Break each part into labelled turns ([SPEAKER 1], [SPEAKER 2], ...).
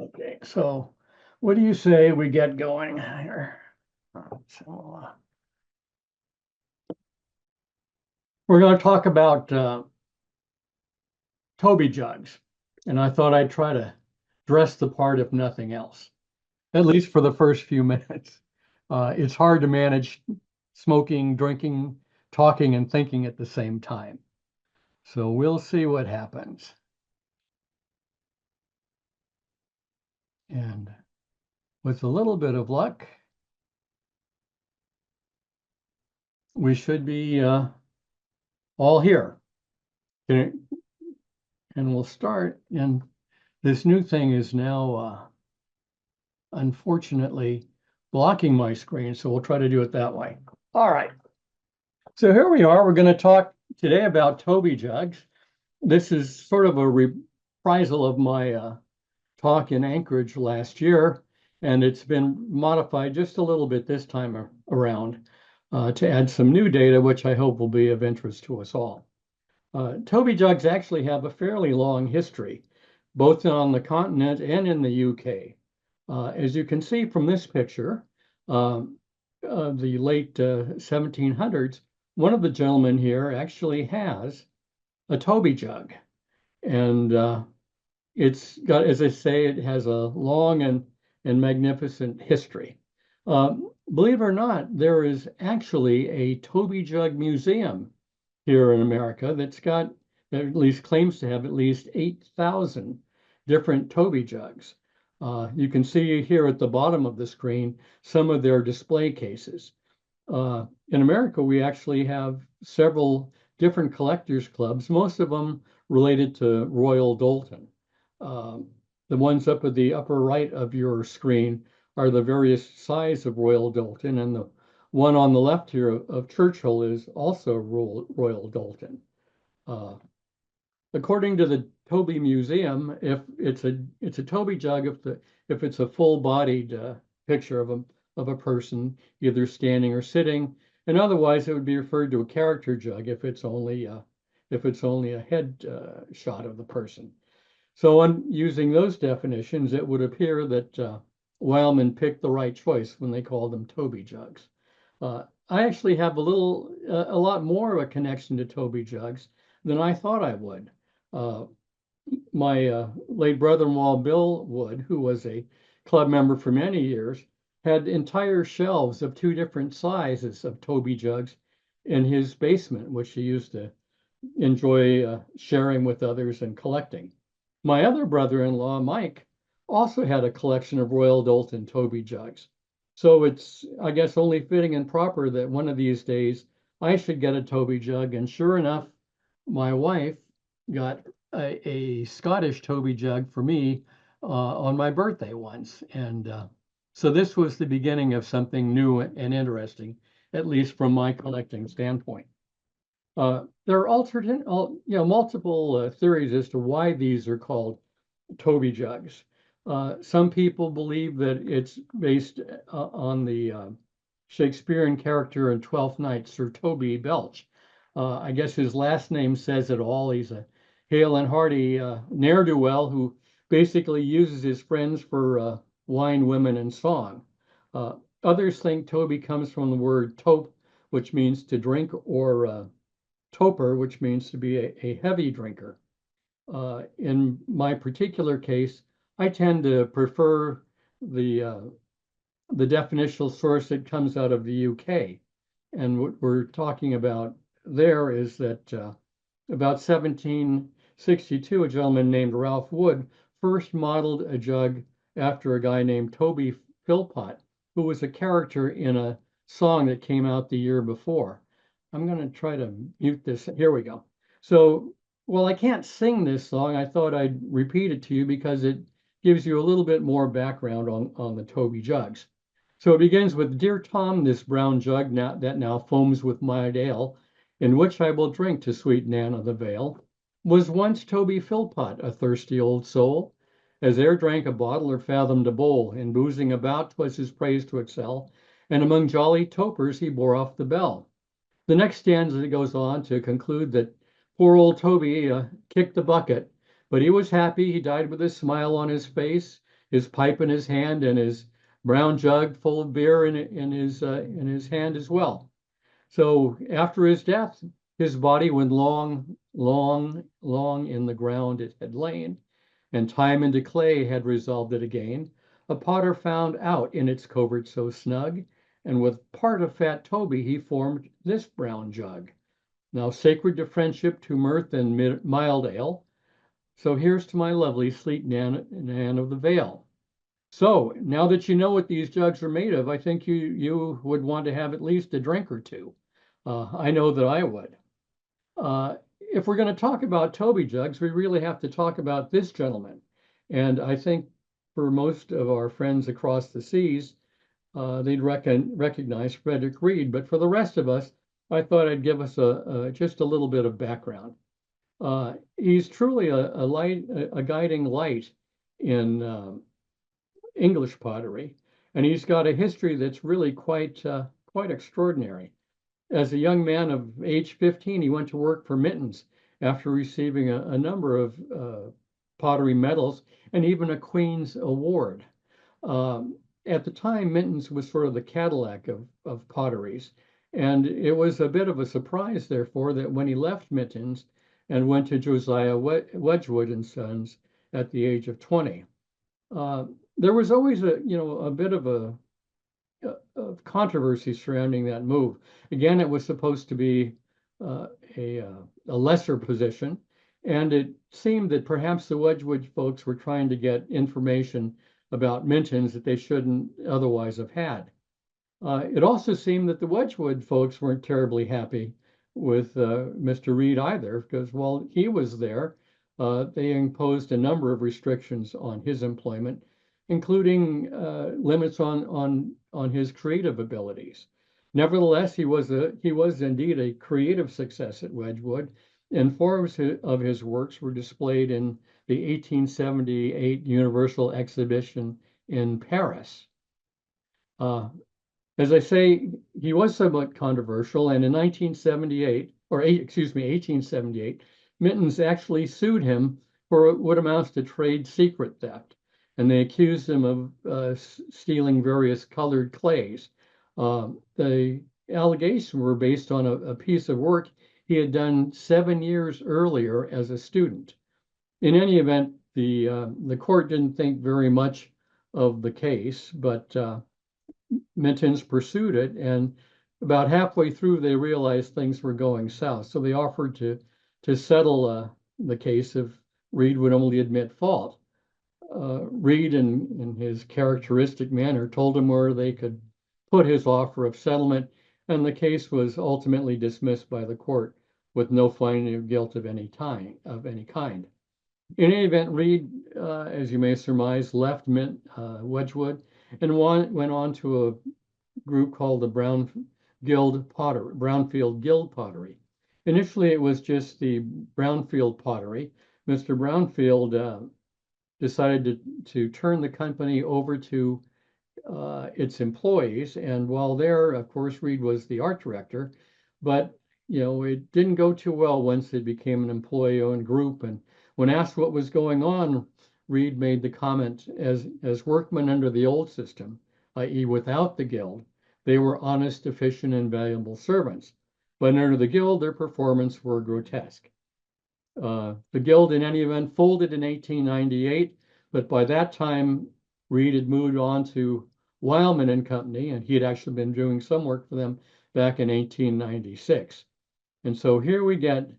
[SPEAKER 1] Okay, so what do you say we get going here? So, we're going to talk about Toby Jugs, and I thought I'd try to dress the part if nothing else, at least for the first few minutes. It's hard to manage smoking, drinking, talking, and thinking at the same time. So we'll see what happens. And with a little bit of luck, we should be all here. And we'll start. And this new thing is now, unfortunately, blocking my screen. So we'll try to do it that way. All right. So here we are. We're going to talk today about Toby Jugs. This is sort of a reprisal of my talk in Anchorage last year, and it's been modified just a little bit this time around to add some new data, which I hope will be of interest to us all. Toby Jugs actually have a fairly long history, both on the continent and in the UK. As you can see from this picture, the late 1700s, one of the gentlemen here actually has a Toby jug. And it's got, as I say, it has a long and magnificent history. Believe it or not, there is actually a Toby Jug Museum here in America that at least claims to have at least 8,000 different Toby jugs. You can see here at the bottom of the screen some of their display cases. In America, we actually have several different collectors clubs, most of them related to Royal Doulton. The ones up at the upper right of your screen are the various size of Royal Doulton, and the one on the left here of Churchill is also Royal Doulton. According to the Toby Museum, if it's a Toby jug, if it's a full-bodied picture of a person either standing or sitting, and otherwise it would be referred to a character jug if it's only a head shot of the person. So on using those definitions, it would appear that Wileman picked the right choice when they called them Toby jugs. I actually have a lot more of a connection to Toby jugs than I thought I would. My late brother-in-law, Bill Wood, who was a club member for many years, had entire shelves of two different sizes of Toby jugs in his basement, which he used to enjoy sharing with others and collecting. My other brother-in-law, Mike, also had a collection of Royal Doulton Toby jugs. So it's, I guess, only fitting and proper that one of these days I should get a Toby jug. And sure enough, my wife got a Scottish Toby jug for me on my birthday once. And so this was the beginning of something new and interesting, at least from my collecting standpoint. There are multiple theories as to why these are called Toby jugs. Some people believe that it's based on the Shakespearean character in Twelfth Night, Sir Toby Belch. I guess his last name says it all. He's a hale and hearty ne'er-do-well who basically uses his friends for wine, women, and song. Others think Toby comes from the word tope, which means to drink, or toper, which means to be a heavy drinker. In my particular case, I tend to prefer the definitional source that comes out of the UK. And what we're talking about there is that about 1762, a gentleman named Ralph Wood first modeled a jug after a guy named Toby Philpott, who was a character in a song that came out the year before. I'm going to try to mute this. Here we go. So, well, I can't sing this song. I thought I'd repeat it to you because it gives you a little bit more background on the Toby jugs. So it begins with, "Dear Tom, this brown jug that now foams with mild ale, in which I will drink to sweet Nan of the Vale, was once Toby Philpott, a thirsty old soul, as e'er drank a bottle or fathomed a bowl. In boozing about 'twas his praise to excel, and among jolly topers he bore off the bell." The next stanza goes on to conclude that poor old Toby kicked the bucket, but he was happy. He died with a smile on his face. his pipe in his hand and his brown jug full of beer in his hand as well. So after his death, his body went long, long, long in the ground it had lain, and time and decay had resolved it again. A potter found out in its covert so snug, and with part of fat Toby he formed this brown jug, now sacred to friendship, to mirth and mild ale. So here's to my lovely sleek Nan of the Vale. So now that you know what these jugs are made of, I think you would want to have at least a drink or two. I know that I would. If we're going to talk about Toby Jugs, we really have to talk about this gentleman. And I think for most of our friends across the seas, they'd recognize Frederick Reed. But for the rest of us, I thought I'd give us just a little bit of background. He's truly a guiding light in English pottery, and he's got a history that's really quite extraordinary. As a young man of age 15, he went to work for Mittens after receiving a number of pottery medals and even a Queen's Award. At the time, Mittens was sort of the Cadillac of potteries, and it was a bit of a surprise, therefore, that when he left Mittens and went to Josiah Wedgwood and Sons at the age of 20, there was always a bit of controversy surrounding that move. Again, it was supposed to be a lesser position, and it seemed that perhaps the Wedgwood folks were trying to get information about Minton's that they shouldn't otherwise have had. It also seemed that the Wedgwood folks weren't terribly happy with Mr. Reed either, because while he was there, they imposed a number of restrictions on his employment, including limits on his creative abilities. Nevertheless, he was indeed a creative success at Wedgwood, and forms of his works were displayed in the 1878 Universal Exhibition in Paris. As I say, he was somewhat controversial, and in 1878, Mittens actually sued him for what amounts to trade secret theft, and they accused him of stealing various colored clays. The allegations were based on a piece of work he had done 7 years earlier as a student. In any event, the court didn't think very much of the case, but Mittens pursued it, and about halfway through, they realized things were going south. So they offered to settle the case if Reed would only admit fault. Reed, in his characteristic manner, told him where they could put his offer of settlement, and the case was ultimately dismissed by the court with no finding of guilt of any kind. In any event, Reed, as you may surmise, left Wedgwood and went on to a group called the Brownfield Guild Pottery. Initially, it was just the Brownfield Pottery. Mr. Brownfield decided to turn the company over to its employees, and while there, of course, Reed was the art director, but it didn't go too well once it became an employee-owned group. And when asked what was going on, Reed made the comment, as workmen under the old system, i.e. without the guild, they were honest, efficient, and valuable servants. But under the guild, their performance were grotesque. The guild, in any event, folded in 1898, but by that time, Reed had moved on to Wileman and Company, and he had actually been doing some work for them back in 1896. And so here we get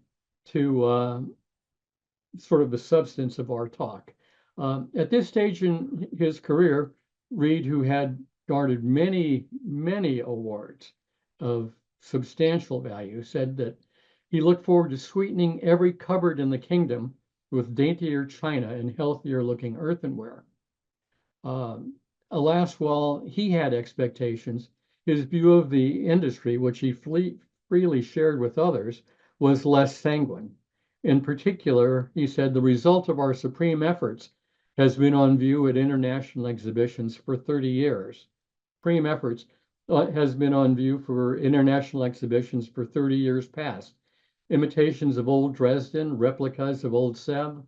[SPEAKER 1] to sort of the substance of our talk. At this stage in his career, Reed, who had garnered many, many awards of substantial value, said that he looked forward to sweetening every cupboard in the kingdom with daintier china and healthier looking earthenware. Alas, while he had expectations, his view of the industry, which he freely shared with others, was less sanguine. In particular, he said, the result of our supreme efforts has been on view at international exhibitions for 30 years. Supreme efforts has been on view for international exhibitions for 30 years past. Imitations of old Dresden, replicas of old Sèvres,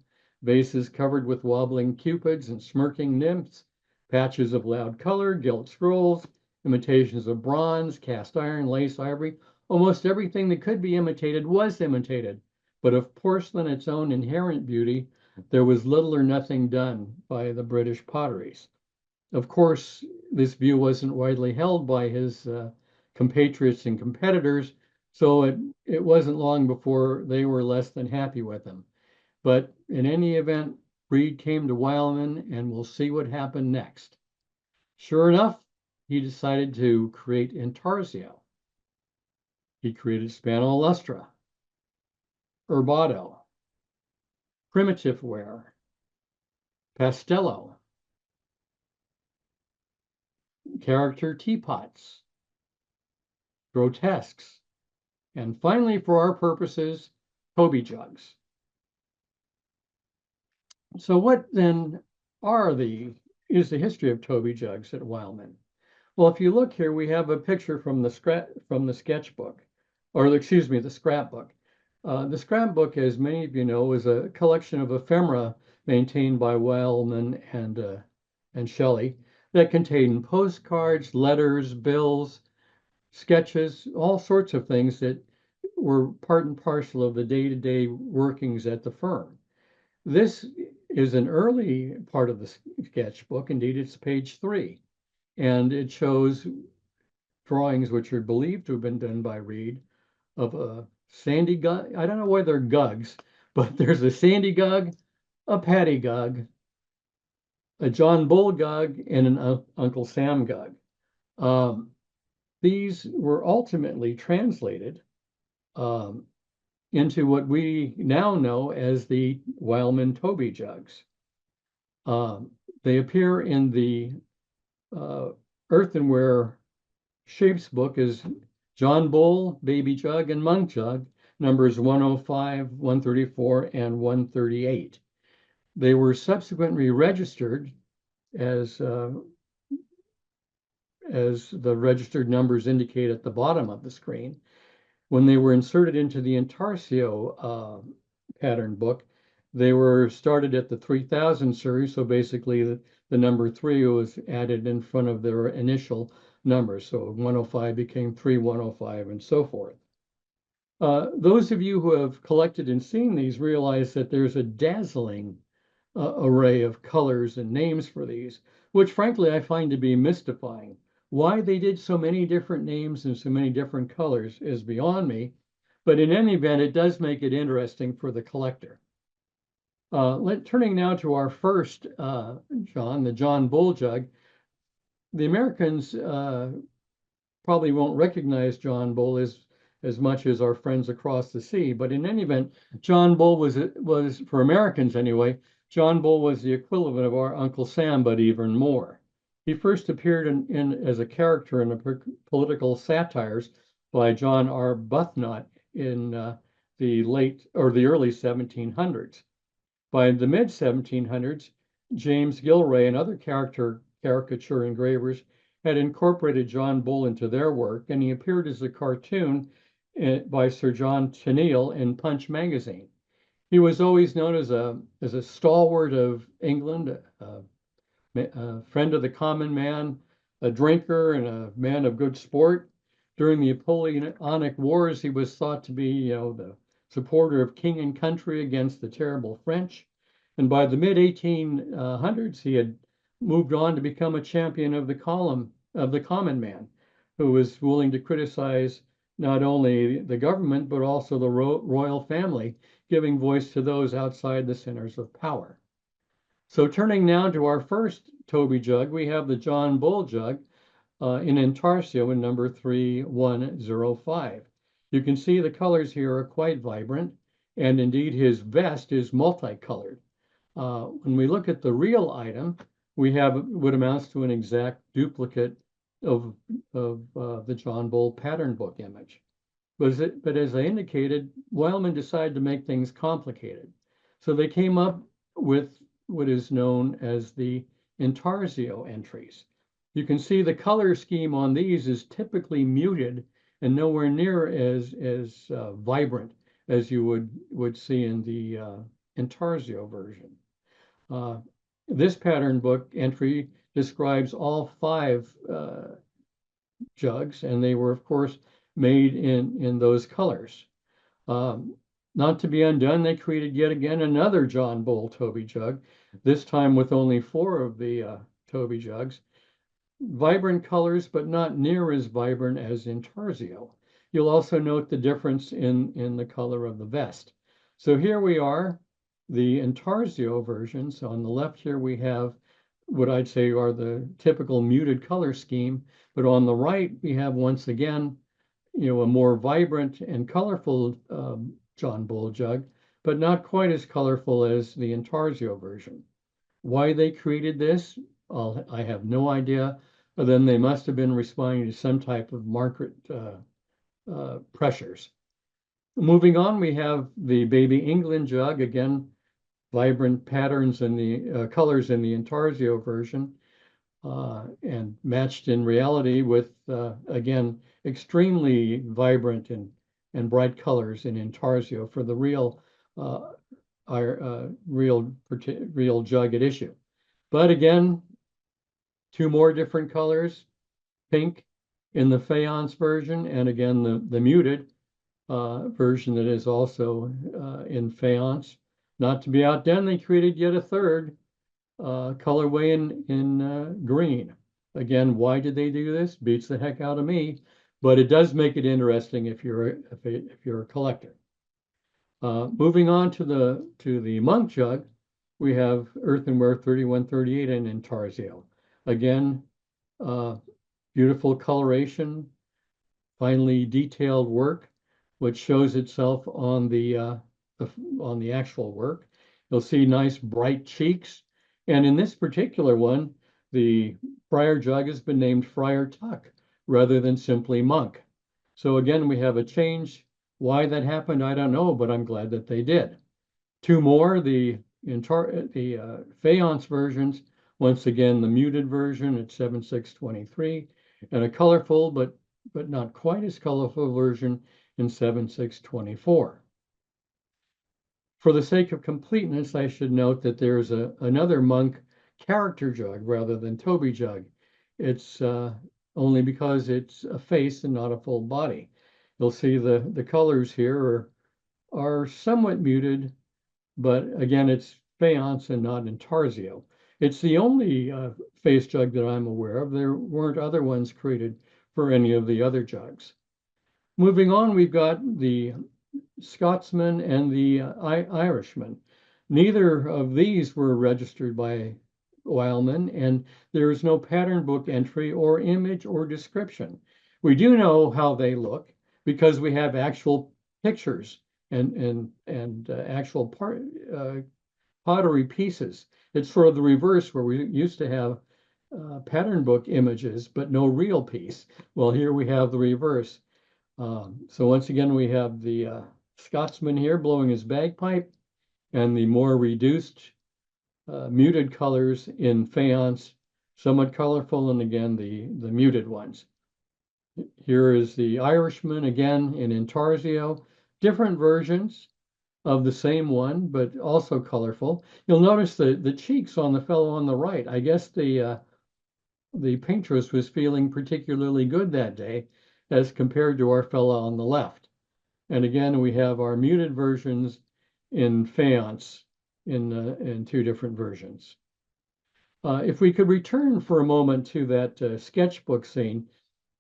[SPEAKER 1] vases covered with wobbling cupids and smirking nymphs, patches of loud color, gilt scrolls, imitations of bronze, cast iron, lace, ivory. Almost everything that could be imitated was imitated, but of porcelain its own inherent beauty, there was little or nothing done by the British potteries. Of course, this view wasn't widely held by his compatriots and competitors, so it wasn't long before they were less than happy with him. But in any event, Reed came to Wileman, and we'll see what happened next. Sure enough, he decided to create intarsio. He created spano lustra, urbado, primitive ware, pastello, character teapots, grotesques, and finally, for our purposes, Toby jugs. So what then is the history of Toby jugs at Wileman? Well, if you look here, we have a picture from the sketchbook, or excuse me, the scrapbook. The scrapbook, as many of you know, is a collection of ephemera maintained by Wileman and Shelley that contain postcards, letters, bills, sketches, all sorts of things that were part and parcel of the day-to-day workings at the firm. This is an early part of the sketchbook. Indeed, it's page 3, and it shows drawings which are believed to have been done by Reed of a sandy gug. I don't know why they're gugs, but there's a sandy gug, a Patty gug, a John Bull gug, and an Uncle Sam gug. These were ultimately translated into what we now know as the Wileman Toby jugs. They appear in the earthenware shapes book as John Bull, Baby Jug, and Monk Jug, numbers 105, 134, and 138. They were subsequently registered as the registered numbers indicate at the bottom of the screen. When they were inserted into the intarsio pattern book, they were started at the 3000 series, so basically the number 3 was added in front of their initial numbers. So 105 became 3105 and so forth. Those of you who have collected and seen these realize that there's a dazzling array of colors and names for these, which frankly I find to be mystifying. Why they did so many different names and so many different colors is beyond me, but in any event, it does make it interesting for the collector. Turning now to our first the John Bull jug. The Americans probably won't recognize John Bull as much as our friends across the sea, but in any event, John Bull was for Americans anyway, John Bull was the equivalent of our Uncle Sam, but even more. He first appeared as a character in the political satires by John R. Buthnot in the early 1700s. By the mid 1700s, James Gilray and other caricature engravers had incorporated John Bull into their work, and he appeared as a cartoon by Sir John Tenniel in Punch magazine. He was always known as a stalwart of England, a friend of the common man, a drinker, and a man of good sport. During the Napoleonic Wars, he was thought to be, the supporter of king and country against the terrible French. And by the mid 1800s, he had moved on to become a champion of the common man, who was willing to criticize not only the government, but also the royal family, giving voice to those outside the centers of power. So turning now to our first Toby jug, we have the John Bull jug in intarsio in number 3105. You can see the colors here are quite vibrant, and indeed his vest is multicolored. When we look at the real item, we have what amounts to an exact duplicate of the John Bull pattern book image. But as I indicated, Wileman decided to make things complicated. So they came up with what is known as the intarsio entries. You can see the color scheme on these is typically muted and nowhere near as vibrant as you would see in the intarsio version. This pattern book entry describes all 5 jugs, and they were, of course, made in those colors. Not to be undone, they created yet again another John Bull Toby jug, this time with only 4 of the Toby jugs. Vibrant colors, but not near as vibrant as intarsio. You'll also note the difference in the color of the vest. So here we are, the intarsio versions. On the left here we have what I'd say are the typical muted color scheme, but on the right we have once again, a more vibrant and colorful John Bull jug, but not quite as colorful as the intarsio version. Why they created this, I have no idea, other than they must have been responding to some type of market pressures. Moving on, we have the Baby England jug, again, vibrant patterns in the colors in the intarsio version, and matched in reality with, again, extremely vibrant and bright colors in intarsio for the real real jug at issue. But again, 2 more different colors, pink in the faience version, and again the muted version that is also in faience. Not to be outdone, they created yet a third colorway in green. Again, why did they do this? Beats the heck out of me, but it does make it interesting if you're a collector. Moving on to the monk jug, we have earthenware 3138 and intarsio. Again, beautiful coloration, finely detailed work, which shows itself on the actual work. You'll see nice bright cheeks, and in this particular one, the friar jug has been named Friar Tuck rather than simply monk. So again, we have a change. Why that happened, I don't know, but I'm glad that they did. 2 more, the faience versions. Once again, the muted version at 7623, and a colorful but not quite as colorful version in 7624. For the sake of completeness, I should note that there's another monk character jug rather than Toby jug. It's only because it's a face and not a full body. You'll see the colors here are somewhat muted, but again, it's faience and not intarsio. It's the only face jug that I'm aware of. There weren't other ones created for any of the other jugs. Moving on, we've got the Scotsman and the Irishman. Neither of these were registered by Wileman, and there is no pattern book entry or image or description. We do know how they look because we have actual pictures and actual pottery pieces. It's sort of the reverse where we used to have pattern book images, but no real piece. Well, here we have the reverse. So once again, we have the Scotsman here blowing his bagpipe, and the more reduced, muted colors in faience, somewhat colorful, and again, the muted ones. Here is the Irishman, again, in intarsio, different versions of the same one, but also colorful. You'll notice the cheeks on the fellow on the right. I guess the paintress was feeling particularly good that day as compared to our fellow on the left. And again, we have our muted versions in faience in 2 different versions. If we could return for a moment to that sketchbook scene,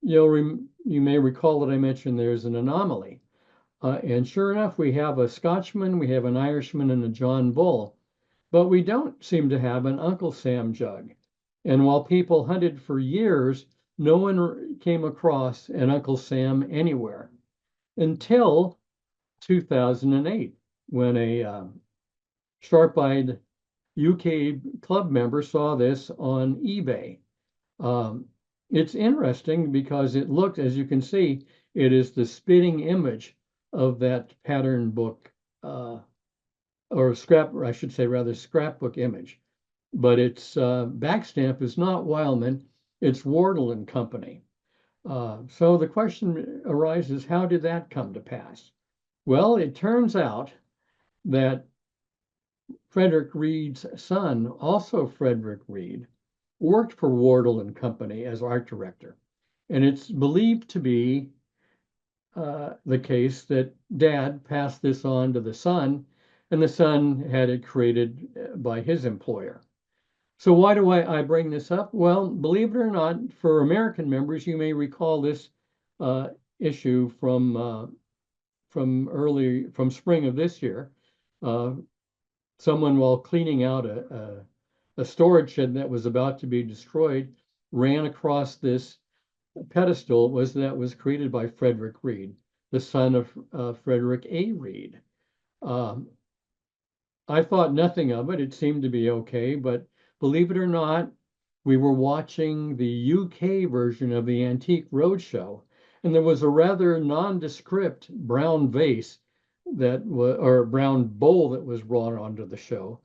[SPEAKER 1] you may recall that I mentioned there's an anomaly. And sure enough, we have a Scotchman, we have an Irishman, and a John Bull, but we don't seem to have an Uncle Sam jug. And while people hunted for years, no one came across an Uncle Sam anywhere until 2008, when a sharp-eyed UK club member saw this on eBay. It's interesting because it looked, as you can see, it is the spitting image of that pattern book, or I should say rather scrapbook image. But its back stamp is not Wileman, it's Wardle and Company. So the question arises, how did that come to pass? Well, it turns out that Frederick Reed's son, also Frederick Reed, worked for Wardle and Company as art director. And it's believed to be the case that dad passed this on to the son, and the son had it created by his employer. So why do I bring this up? Well, believe it or not, for American members, you may recall this uh, issue from spring of this year. Uh, Someone, while cleaning out a storage shed that was about to be destroyed, ran across this pedestal that was created by Frederick Reed, the son of Frederick A. Reed. Um, I thought nothing of it. It seemed to be okay, but believe it or not, we were watching the UK version of the Antique Roadshow, and there was a rather nondescript brown vase or brown bowl that was brought onto the show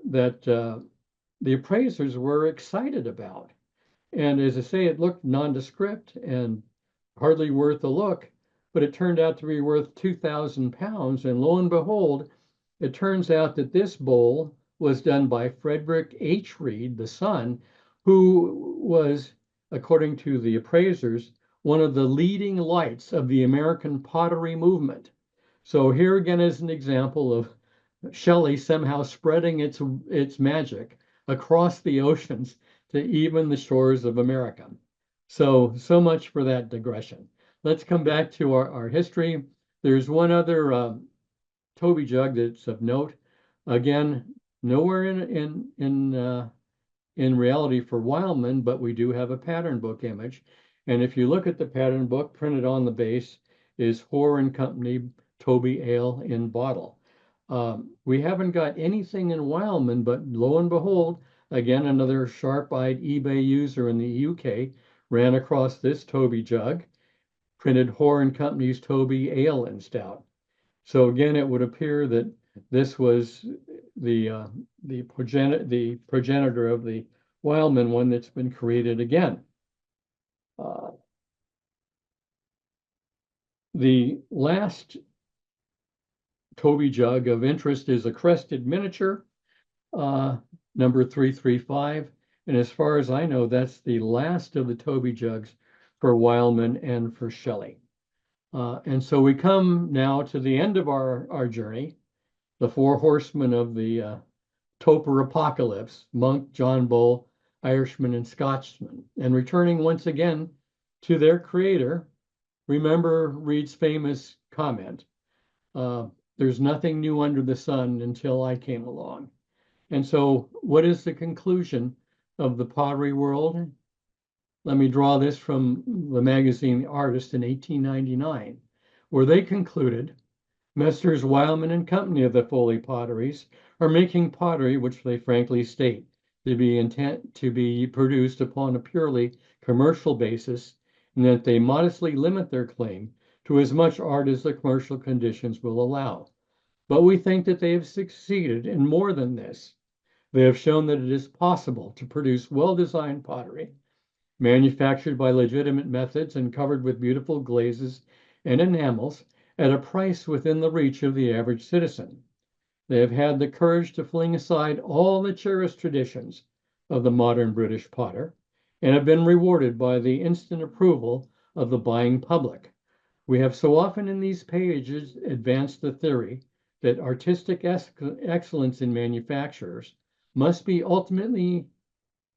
[SPEAKER 1] that the appraisers were excited about. And as I say, it looked nondescript and hardly worth a look, but it turned out to be worth £2,000. And lo and behold, it turns out that this bowl was done by Frederick H. Reed, the son, who was, according to the appraisers, one of the leading lights of the American pottery movement. So here again is an example of Shelley somehow spreading its magic across the oceans to even the shores of America. So much for that digression. Let's come back to our history. There's one other Toby jug that's of note. Again, nowhere in reality for Wileman, but we do have a pattern book image. And if you look at the pattern book, printed on the base is Hoare and Company Toby Ale in bottle. We haven't got anything in Wileman, but lo and behold, again, another sharp-eyed eBay user in the UK ran across this Toby jug, printed Hoare and Company's Toby Ale and Stout. So again, it would appear that this was the progenitor of the Wileman one that's been created again. The last Toby jug of interest is a crested miniature, number 335. And as far as I know, that's the last of the Toby jugs for Wileman and for Shelley. And so we come now to the end of our journey, the four horsemen of the Toper apocalypse, monk, John Bull, Irishman, and Scotchman, and returning once again to their creator. Remember Reed's famous comment, there's nothing new under the sun until I came along. And so what is the conclusion of the pottery world? Let me draw this from the magazine The Artist in 1899, where they concluded Messrs. Wileman and Company of the Foley Potteries are making pottery which they frankly state to be produced upon a purely commercial basis, and that they modestly limit their claim to as much art as the commercial conditions will allow. But we think that they have succeeded in more than this. They have shown that it is possible to produce well-designed pottery, manufactured by legitimate methods and covered with beautiful glazes and enamels, at a price within the reach of the average citizen. They have had the courage to fling aside all the cherished traditions of the modern British potter and have been rewarded by the instant approval of the buying public. We have so often in these pages advanced the theory that artistic excellence in manufacturers must be ultimately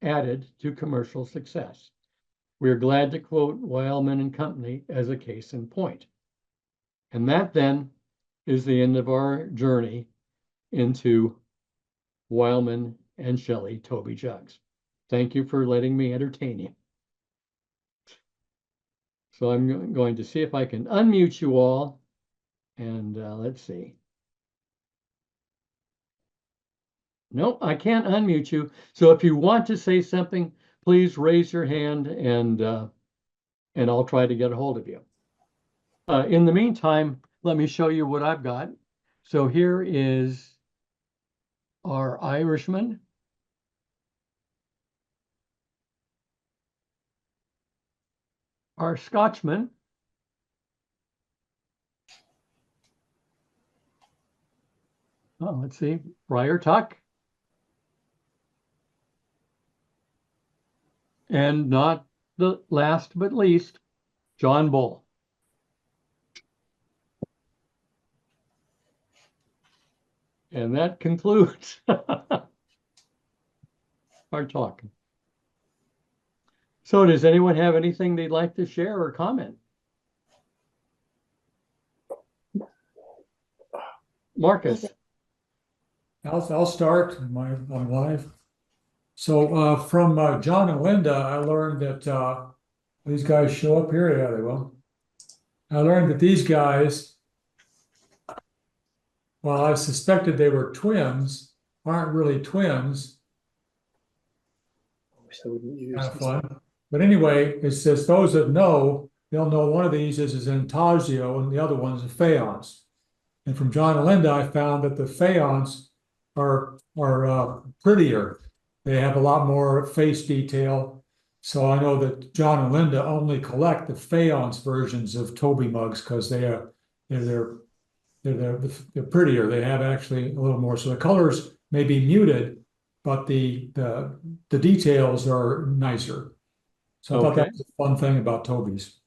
[SPEAKER 1] added to commercial success. We are glad to quote Wileman and Company as a case in point. And that then is the end of our journey into Wileman and Shelley Toby Jugs. Thank you for letting me entertain you. So I'm going to see if I can unmute you all. And let's see. No, I can't unmute you. So if you want to say something, please raise your hand and I'll try to get a hold of you. In the meantime, let me show you what I've got. So here is our Irishman. Our Scotchman. let's see, Friar Tuck. And not the last but least, John Bull. And that concludes our talk. So does anyone have anything they'd like to share or comment? Marcus.
[SPEAKER 2] I'll start. I'm live. So from John and Linda, I learned that these guys show up here. Yeah, they will. I learned that these guys, while I suspected they were twins, aren't really twins.
[SPEAKER 3] I wish I wouldn't use
[SPEAKER 2] Kind of
[SPEAKER 3] this.
[SPEAKER 2] fun. But anyway, it says those that know, they'll know one of these is an intaglio and the other one's a faience. And from John and Linda, I found that the faience are prettier. They have a lot more face detail. So I know that John and Linda only collect the faience versions of Toby mugs because they're prettier. They have actually a little more. So the colors may be muted, but the details are nicer. So I thought that was a fun thing about Toby's.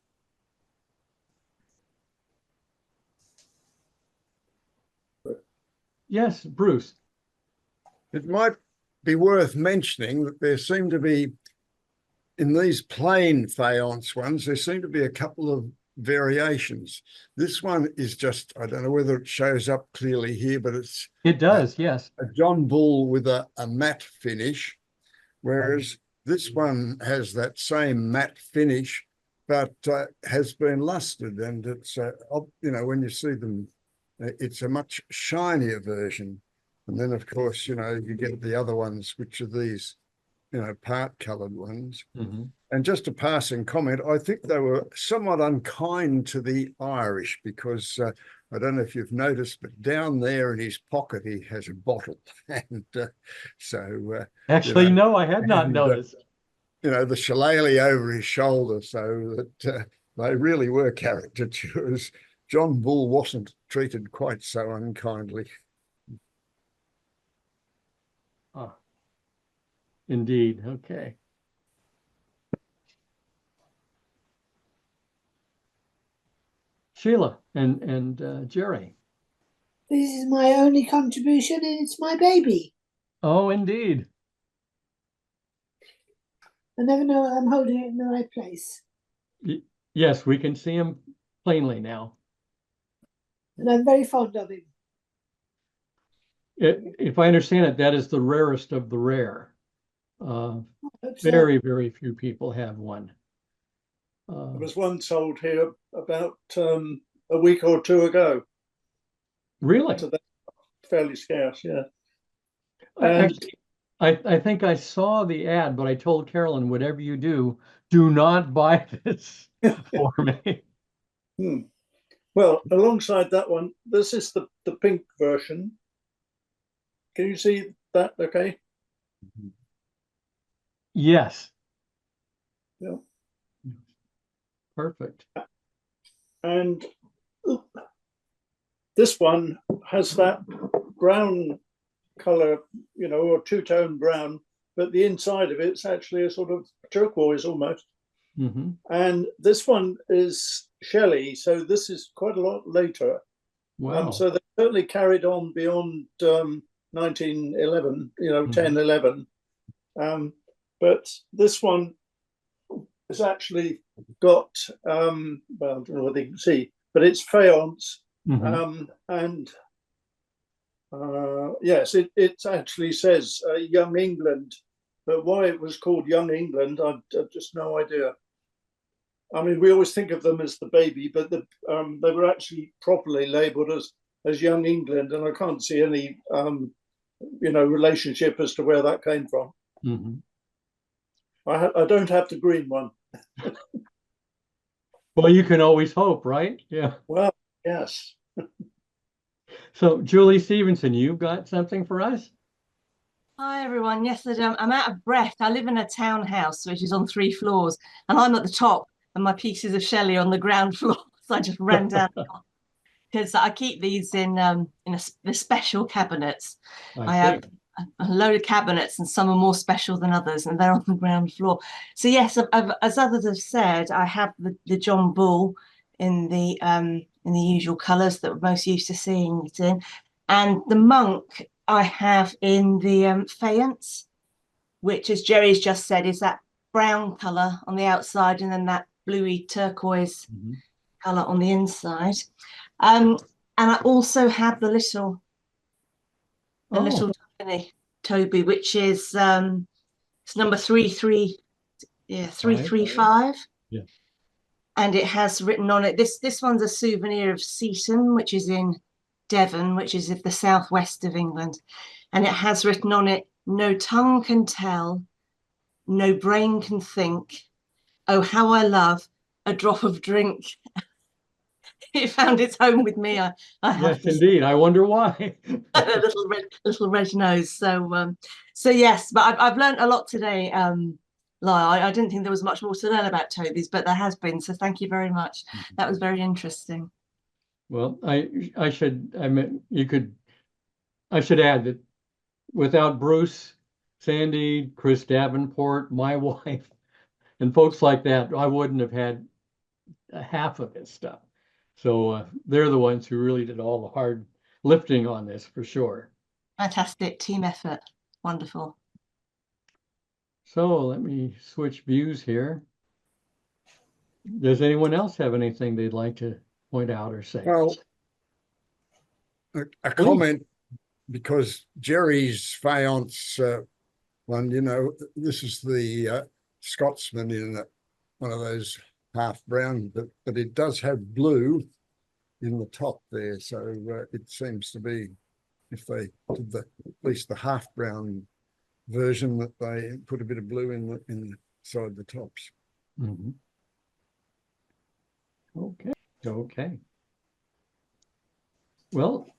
[SPEAKER 1] Yes, Bruce.
[SPEAKER 4] It might be worth mentioning that there seem to be, in these plain faience ones, there seem to be a couple of variations. This one is just, I don't know whether it shows up clearly here, but
[SPEAKER 1] it does, yes.
[SPEAKER 4] A John Bull with a matte finish, whereas this one has that same matte finish, but has been lusted, and it's, you know, when you see them, it's a much shinier version. And then, of course, you know, you get the other ones, which are these, you know, part-coloured ones.
[SPEAKER 1] Mm-hmm.
[SPEAKER 4] And just a passing comment, I think they were somewhat unkind to the Irish because I don't know if you've noticed, but down there in his pocket, he has a bottle. And
[SPEAKER 1] actually,
[SPEAKER 4] you know,
[SPEAKER 1] no, I had not noticed.
[SPEAKER 4] You know, the shillelagh over his shoulder, so that they really were caricatures. John Bull wasn't treated quite so unkindly.
[SPEAKER 1] Oh, indeed. Okay. Sheila and Jerry.
[SPEAKER 5] This is my only contribution, and it's my baby.
[SPEAKER 1] Oh, indeed.
[SPEAKER 5] I never know I'm holding it in the right place.
[SPEAKER 1] Yes, we can see him plainly now.
[SPEAKER 5] And I'm very fond of him.
[SPEAKER 1] If I understand it, that is the rarest of the rare. Very, very few people have one.
[SPEAKER 3] There was one sold here about a week or two ago.
[SPEAKER 1] Really?
[SPEAKER 3] So that's fairly scarce, yeah.
[SPEAKER 1] And I think I saw the ad, but I told Carolyn, whatever you do not buy this for me.
[SPEAKER 3] Well, alongside that one, this is the pink version. Can you see that okay?
[SPEAKER 1] Yes.
[SPEAKER 3] Yeah.
[SPEAKER 1] Perfect.
[SPEAKER 3] And this one has that brown color, you know, or two-tone brown, but the inside of it's actually a sort of turquoise almost.
[SPEAKER 1] Mm-hmm.
[SPEAKER 3] And this one is Shelley, so this is quite a lot later.
[SPEAKER 1] Wow.
[SPEAKER 3] So they certainly carried on beyond 1911, you know, 10, 11. But this one has actually got, well, I don't know whether you can see, but it's faience. And yes, it actually says Young England, but why it was called Young England, I've just no idea. I mean, we always think of them as the baby, but they were actually properly labelled as Young England, and I can't see any, you know, relationship as to where that came from.
[SPEAKER 1] Mm-hmm.
[SPEAKER 3] I don't have the green one.
[SPEAKER 1] Well, you can always hope, right? Yeah.
[SPEAKER 3] Well, yes.
[SPEAKER 1] So, Julie Stevenson, you've got something for us?
[SPEAKER 6] Hi, everyone. Yes, I'm out of breath. I live in a townhouse, which is on 3 floors, and I'm at the top, and my pieces of Shelley on the ground floor. So I just ran down. because I keep these in the special cabinets. I
[SPEAKER 1] I
[SPEAKER 6] have
[SPEAKER 1] see.
[SPEAKER 6] a load of cabinets, and some are more special than others, and they're on the ground floor. So yes, as others have said, I have the John Bull in the usual colours that we're most used to seeing it in, and the monk I have in the faience, which, as Jerry's just said, is that brown colour on the outside and then that bluey turquoise
[SPEAKER 1] Mhm.
[SPEAKER 6] colour on the inside. And I also have the little
[SPEAKER 1] Oh,
[SPEAKER 6] tiny Toby, which is it's number 335.
[SPEAKER 1] yeah.
[SPEAKER 6] And it has written on it, this one's a souvenir of Seaton, which is in Devon, which is in the southwest of England. And it has written on it, no tongue can tell, no brain can think. Oh, how I love a drop of drink. It found its home with me. I have
[SPEAKER 1] Yes,
[SPEAKER 6] to say,
[SPEAKER 1] indeed. I wonder why.
[SPEAKER 6] a little red nose. So yes, but I've learned a lot today. Lyle, I didn't think there was much more to learn about Toby's, but there has been. So thank you very much. That was very interesting.
[SPEAKER 1] Well, I should I should add that without Bruce, Sandy, Chris Davenport, my wife, and folks like that, I wouldn't have had half of this stuff. So they're the ones who really did all the hard lifting on this for sure.
[SPEAKER 6] Fantastic team effort. Wonderful.
[SPEAKER 1] So let me switch views here. Does anyone else have anything they'd like to point out or say?
[SPEAKER 4] Well, a comment, because Jerry's faience one, you know, this is the Scotsman in one of those half brown, but it does have blue in the top there. So it seems to be, if they did at least the half brown version, that they put a bit of blue inside the tops.
[SPEAKER 1] Mhm. Okay, okay. Well,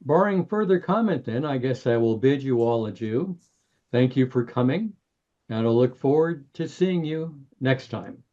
[SPEAKER 1] barring further comment then, I guess I will bid you all adieu. Thank you for coming, and I'll look forward to seeing you next time.